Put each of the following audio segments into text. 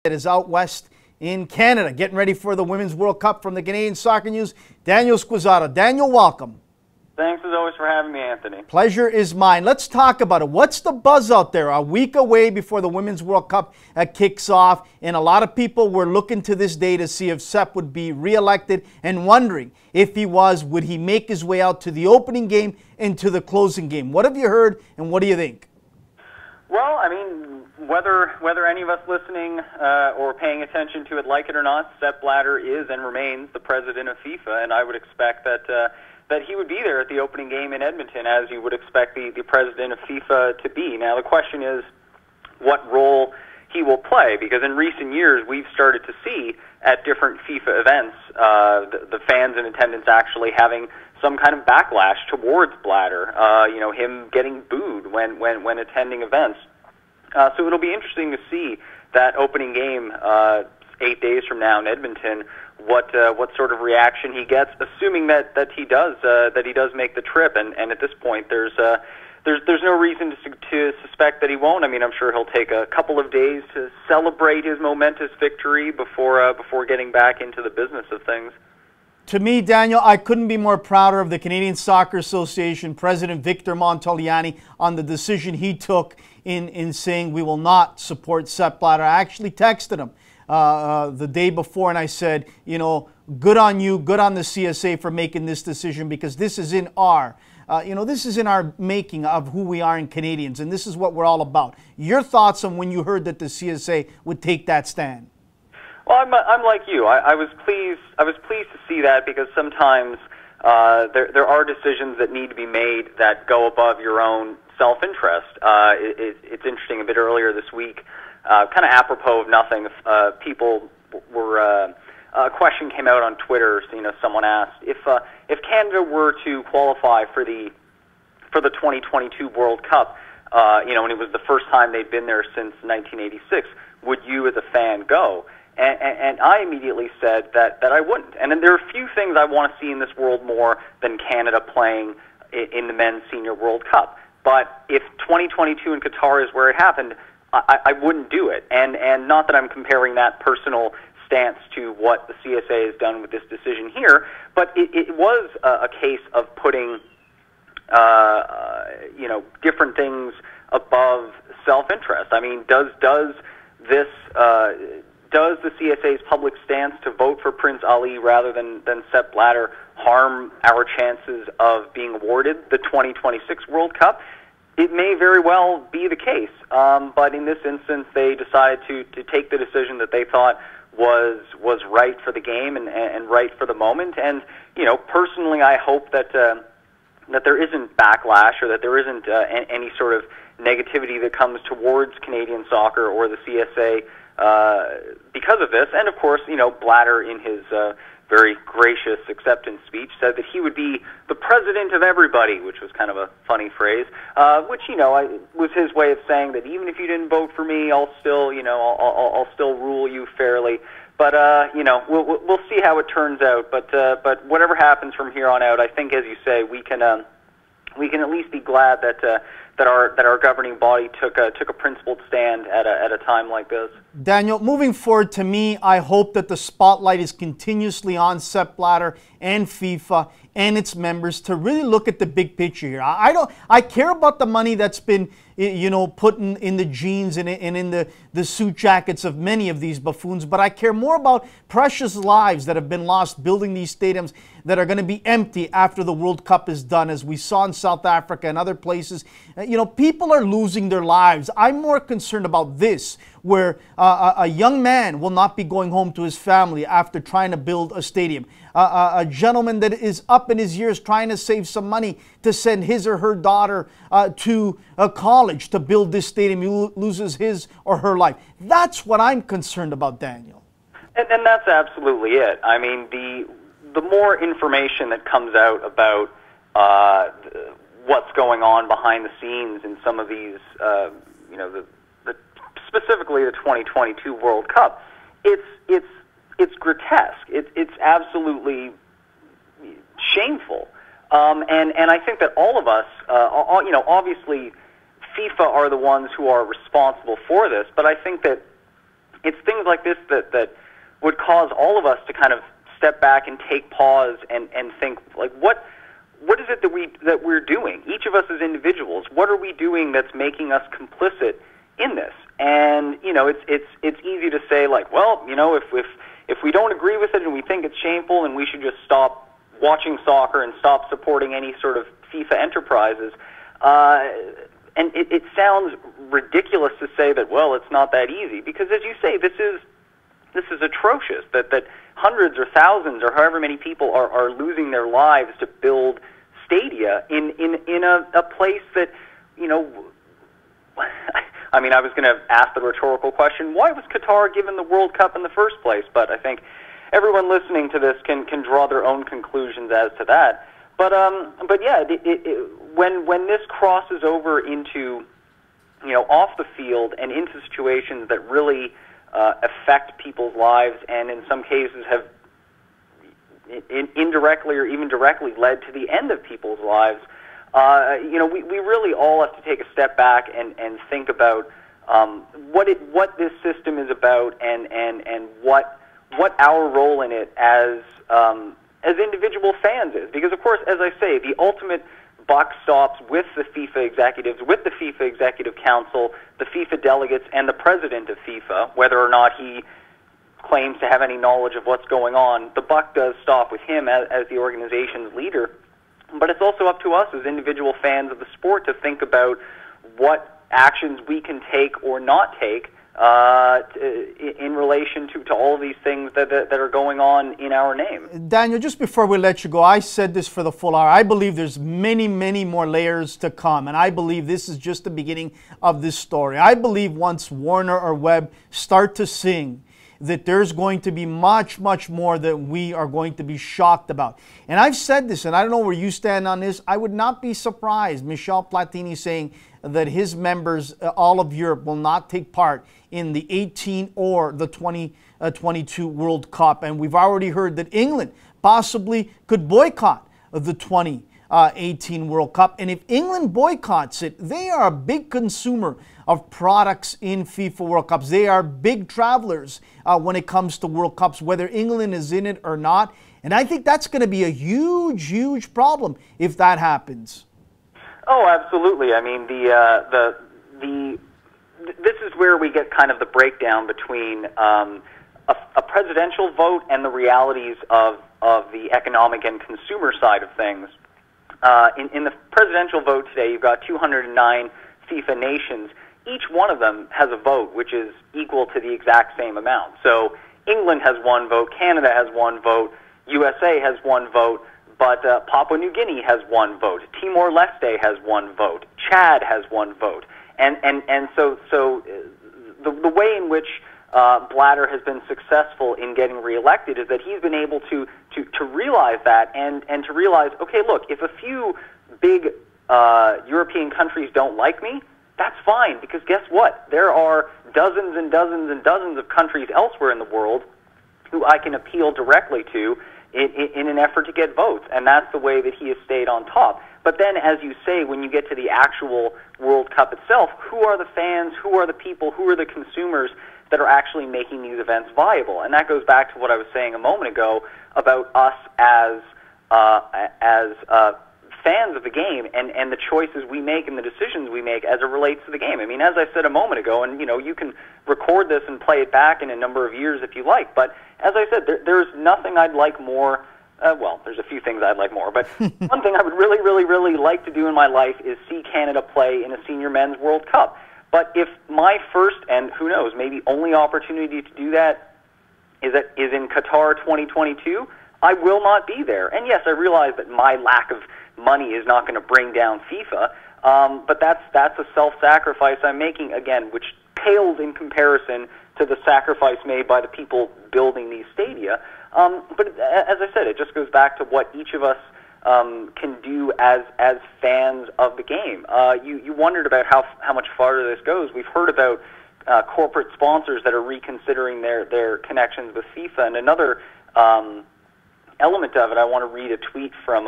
It is out west in Canada, getting ready for the Women's World Cup from the Canadian Soccer News. Daniel Squizzato. Daniel, welcome. Thanks as always for having me, Anthony. Pleasure is mine. Let's talk about it. What's the buzz out there? A week away before the Women's World Cup kicks off, and a lot of people were looking to this day to see if Sepp would be reelected and wondering if he was, would he make his way out to the opening game and to the closing game? What have you heard, and what do you think? Well, I mean, whether any of us listening or paying attention to it like it or not, Sepp Blatter is and remains the president of FIFA, and I would expect that he would be there at the opening game in Edmonton, as you would expect the president of FIFA to be. Now, the question is what role he will play, because in recent years we've started to see at different FIFA events the fans in attendance actually having some kind of backlash towards Blatter, him getting booed when attending events. So it'll be interesting to see that opening game 8 days from now in Edmonton, what sort of reaction he gets, assuming that he does make the trip. And at this point, there's no reason to suspect that he won't. I mean, I'm sure he'll take a couple of days to celebrate his momentous victory before getting back into the business of things. To me, Daniel, I couldn't be more prouder of the Canadian Soccer Association President Victor Montagliani on the decision he took in saying we will not support Sepp Blatter. I actually texted him the day before, and I said, good on you, good on the CSA for making this decision, because this is in our, this is in our making of who we are in Canadians, and this is what we're all about. Your thoughts on when you heard that the CSA would take that stand? Well, I'm like you. I was pleased. I was pleased to see that, because sometimes there are decisions that need to be made that go above your own self-interest. It's interesting. A bit earlier this week, kind of apropos of nothing, people were a question came out on Twitter. Someone asked if Canada were to qualify for the 2022 World Cup, and it was the first time they'd been there since 1986, would you as a fan go? And I immediately said that I wouldn't. And then there are a few things I want to see in this world more than Canada playing in the Men's Senior World Cup. But if 2022 in Qatar is where it happened, I wouldn't do it. And not that I'm comparing that personal stance to what the CSA has done with this decision here, but it was a case of putting different things above self-interest. I mean, does the CSA's public stance to vote for Prince Ali rather than Sepp Blatter harm our chances of being awarded the 2026 World Cup? It may very well be the case, but in this instance, they decided to take the decision that they thought was right for the game and right for the moment. And personally, I hope that there isn't backlash, or that there isn't any sort of negativity that comes towards Canadian soccer or the CSA because of this. And of course, Blatter, in his very gracious acceptance speech, said that he would be the president of everybody, which was kind of a funny phrase, which was his way of saying that even if you didn't vote for me, I'll still I'll still rule you fairly. But we'll see how it turns out. But whatever happens from here on out, I think, as you say, we can at least be glad that our governing body took a principled stand at a time like this. Daniel, moving forward, to me, I hope that the spotlight is continuously on Sepp Blatter and FIFA and its members to really look at the big picture here. I care about the money that's been put in the jeans and in the suit jackets of many of these buffoons, but I care more about precious lives that have been lost building these stadiums that are going to be empty after the World Cup is done, as we saw in South Africa and other places. People are losing their lives. I'm more concerned about this, where a young man will not be going home to his family after trying to build a stadium. A gentleman that is up in his years trying to save some money to send his or her daughter to a college to build this stadium, he loses his or her life. That's what I'm concerned about, Daniel. And that's absolutely it. I mean, the more information that comes out about what's going on behind the scenes in some of these, specifically the 2022 World Cup, it's grotesque. It's absolutely shameful. And I think that all of us, obviously FIFA are the ones who are responsible for this, but I think that it's things like this that would cause all of us to kind of step back and take pause and think, like, what is it that we're doing? Each of us as individuals, what are we doing that's making us complicit in this? And it's easy to say, like, well, if we don't agree with it and we think it's shameful, and we should just stop watching soccer and stop supporting any sort of FIFA enterprises. And it sounds ridiculous to say that, well, it's not that easy, because, as you say, this is atrocious, that hundreds or thousands or however many people are losing their lives to build stadia in a place that, I mean, I was going to ask the rhetorical question, why was Qatar given the World Cup in the first place? But I think everyone listening to this can draw their own conclusions as to that. But yeah, when this crosses over into, off the field and into situations that really affect people's lives, and in some cases have indirectly or even directly led to the end of people's lives, we really all have to take a step back and think about what this system is about, and what our role in it as individual fans is. Because, of course, as I say, the ultimate buck stops with the FIFA executives, with the FIFA Executive Council, the FIFA delegates, and the president of FIFA. Whether or not he claims to have any knowledge of what's going on, the buck does stop with him as the organization's leader. But it's also up to us as individual fans of the sport to think about what actions we can take or not take in relation to all of these things that are going on in our name. Daniel, just before we let you go, I said this for the full hour. I believe there's many, many more layers to come, and I believe this is just the beginning of this story. I believe once Warner or Webb start to sing, that there's going to be much, much more that we are going to be shocked about. And I've said this, and I don't know where you stand on this. I would not be surprised, Michel Platini saying that his members, all of Europe, will not take part in the 18 or the 2022 World Cup. And we've already heard that England possibly could boycott the 2018 World Cup. And if England boycotts it, they are a big consumer of products in FIFA World Cups. They are big travelers when it comes to World Cups, whether England is in it or not. And I think that's going to be a huge, huge problem if that happens. Oh, absolutely. I mean, this is where we get kind of the breakdown between a presidential vote and the realities of the economic and consumer side of things. In the presidential vote today, you've got 209 FIFA nations. Each one of them has a vote which is equal to the exact same amount. So England has one vote, Canada has one vote, USA has one vote, but Papua New Guinea has one vote, Timor-Leste has one vote, Chad has one vote. And so the way in which Blatter has been successful in getting reelected is that he's been able to realize that and to realize, okay, look, if a few big European countries don't like me, that's fine, because guess what? There are dozens and dozens and dozens of countries elsewhere in the world who I can appeal directly to in an effort to get votes, and that's the way that he has stayed on top. But then, as you say, when you get to the actual World Cup itself, who are the fans, who are the people, who are the consumers that are actually making these events viable? And that goes back to what I was saying a moment ago about us as fans of the game and the choices we make and the decisions we make as it relates to the game. I mean, as I said a moment ago, and you can record this and play it back in a number of years if you like, but as I said, there's nothing I'd like more. Well, there's a few things I'd like more, but one thing I would really, really, really like to do in my life is see Canada play in a senior men's World Cup. But if my first, and who knows, maybe only opportunity to do that is in Qatar 2022, I will not be there. And yes, I realize that my lack of money is not going to bring down FIFA, but that's a self-sacrifice I'm making, again, which pales in comparison to the sacrifice made by the people building these stadia. But as I said, it just goes back to what each of us can do as fans of the game. You wondered about how much farther this goes. We've heard about corporate sponsors that are reconsidering their connections with FIFA, and another element of it, I want to read a tweet from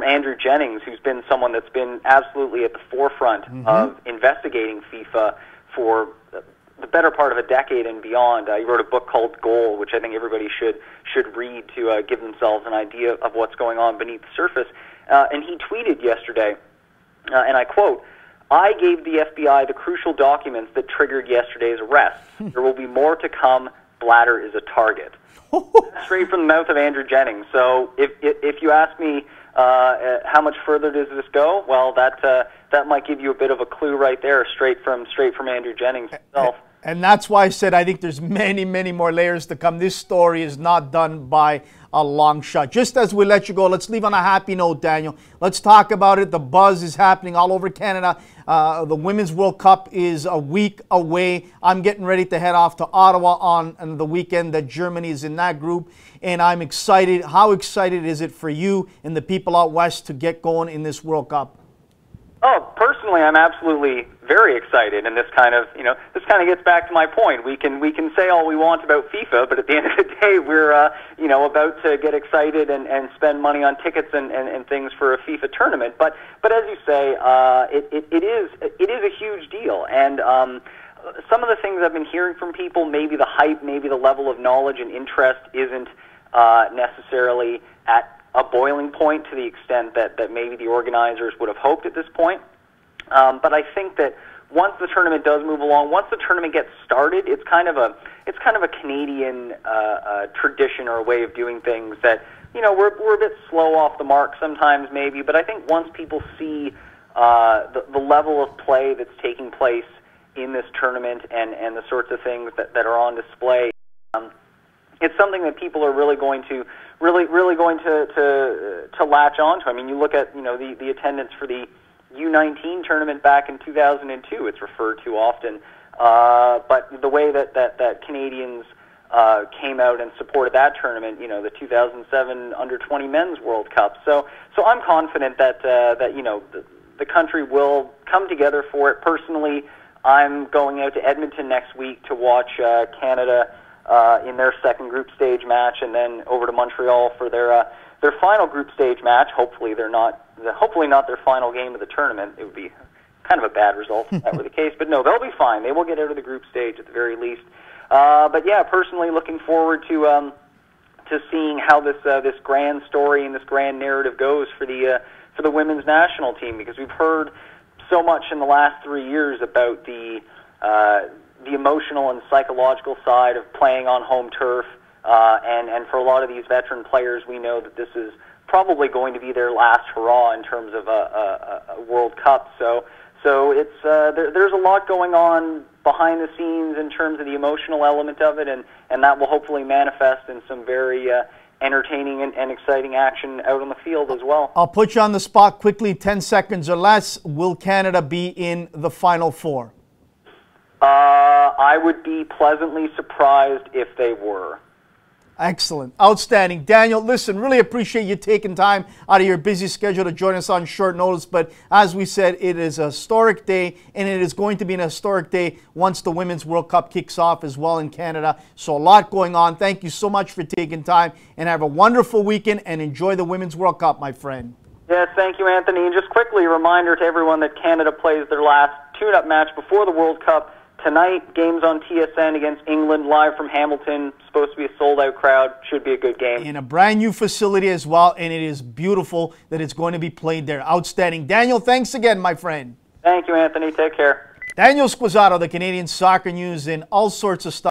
Andrew Jennings, who's been someone that's been absolutely at the forefront of investigating FIFA for the better part of a decade and beyond. He wrote a book called Goal, which I think everybody should read to give themselves an idea of what's going on beneath the surface. And he tweeted yesterday, and I quote, "I gave the FBI the crucial documents that triggered yesterday's arrest. There will be more to come. Blatter is a target." Straight from the mouth of Andrew Jennings. So if you ask me how much further does this go, well, that might give you a bit of a clue right there, straight from Andrew Jennings himself. And that's why I said I think there's many, many more layers to come. This story is not done by a long shot. Just as we let you go, let's leave on a happy note, Daniel. Let's talk about it. The buzz is happening all over Canada. The Women's World Cup is a week away. I'm getting ready to head off to Ottawa on the weekend that Germany is in that group. And I'm excited. How excited is it for you and the people out west to get going in this World Cup? Oh, personally, I'm absolutely very excited, and this kind of gets back to my point. We can say all we want about FIFA, but at the end of the day, we're about to get excited and spend money on tickets and things for a FIFA tournament. But as you say, it is a huge deal, and some of the things I've been hearing from people, maybe the hype, maybe the level of knowledge and interest isn't necessarily at a boiling point to the extent that maybe the organizers would have hoped at this point. But I think that once the tournament does move along, once the tournament gets started, it's kind of a Canadian tradition or a way of doing things that we're a bit slow off the mark sometimes maybe. But I think once people see the level of play that's taking place in this tournament and the sorts of things that are on display, it's something that people are really going to latch onto. I mean, you look at the attendance for the U19 tournament back in 2002. It's referred to often, but the way that Canadians came out and supported that tournament, the 2007 Under-20 Men's World Cup. So I'm confident that the country will come together for it. Personally, I'm going out to Edmonton next week to watch Canada in their second group stage match, and then over to Montreal for their final group stage match. Hopefully not their final game of the tournament. It would be kind of a bad result if that were the case. But no, they'll be fine. They will get out of the group stage at the very least. But yeah, personally looking forward to seeing how this grand story and this grand narrative goes for the women's national team, because we've heard so much in the last 3 years about the emotional and psychological side of playing on home turf, and for a lot of these veteran players, we know that this is probably going to be their last hurrah in terms of a World Cup. So it's there's a lot going on behind the scenes in terms of the emotional element of it, and that will hopefully manifest in some very entertaining and exciting action out on the field as well. I'll put you on the spot quickly, 10 seconds or less. Will Canada be in the Final Four? I would be pleasantly surprised if they were. Excellent. Outstanding. Daniel, listen, really appreciate you taking time out of your busy schedule to join us on short notice. But as we said, it is a historic day, and it is going to be an historic day once the Women's World Cup kicks off as well in Canada. So a lot going on. Thank you so much for taking time, and have a wonderful weekend, and enjoy the Women's World Cup, my friend. Yes, thank you, Anthony. And just quickly, a reminder to everyone that Canada plays their last tune-up match before the World Cup tonight. Games on TSN against England, live from Hamilton. Supposed to be a sold-out crowd. Should be a good game. In a brand new facility as well, and it is beautiful that it's going to be played there. Outstanding. Daniel, thanks again, my friend. Thank you, Anthony. Take care. Daniel Squizzato, the Canadian Soccer News, and all sorts of stuff.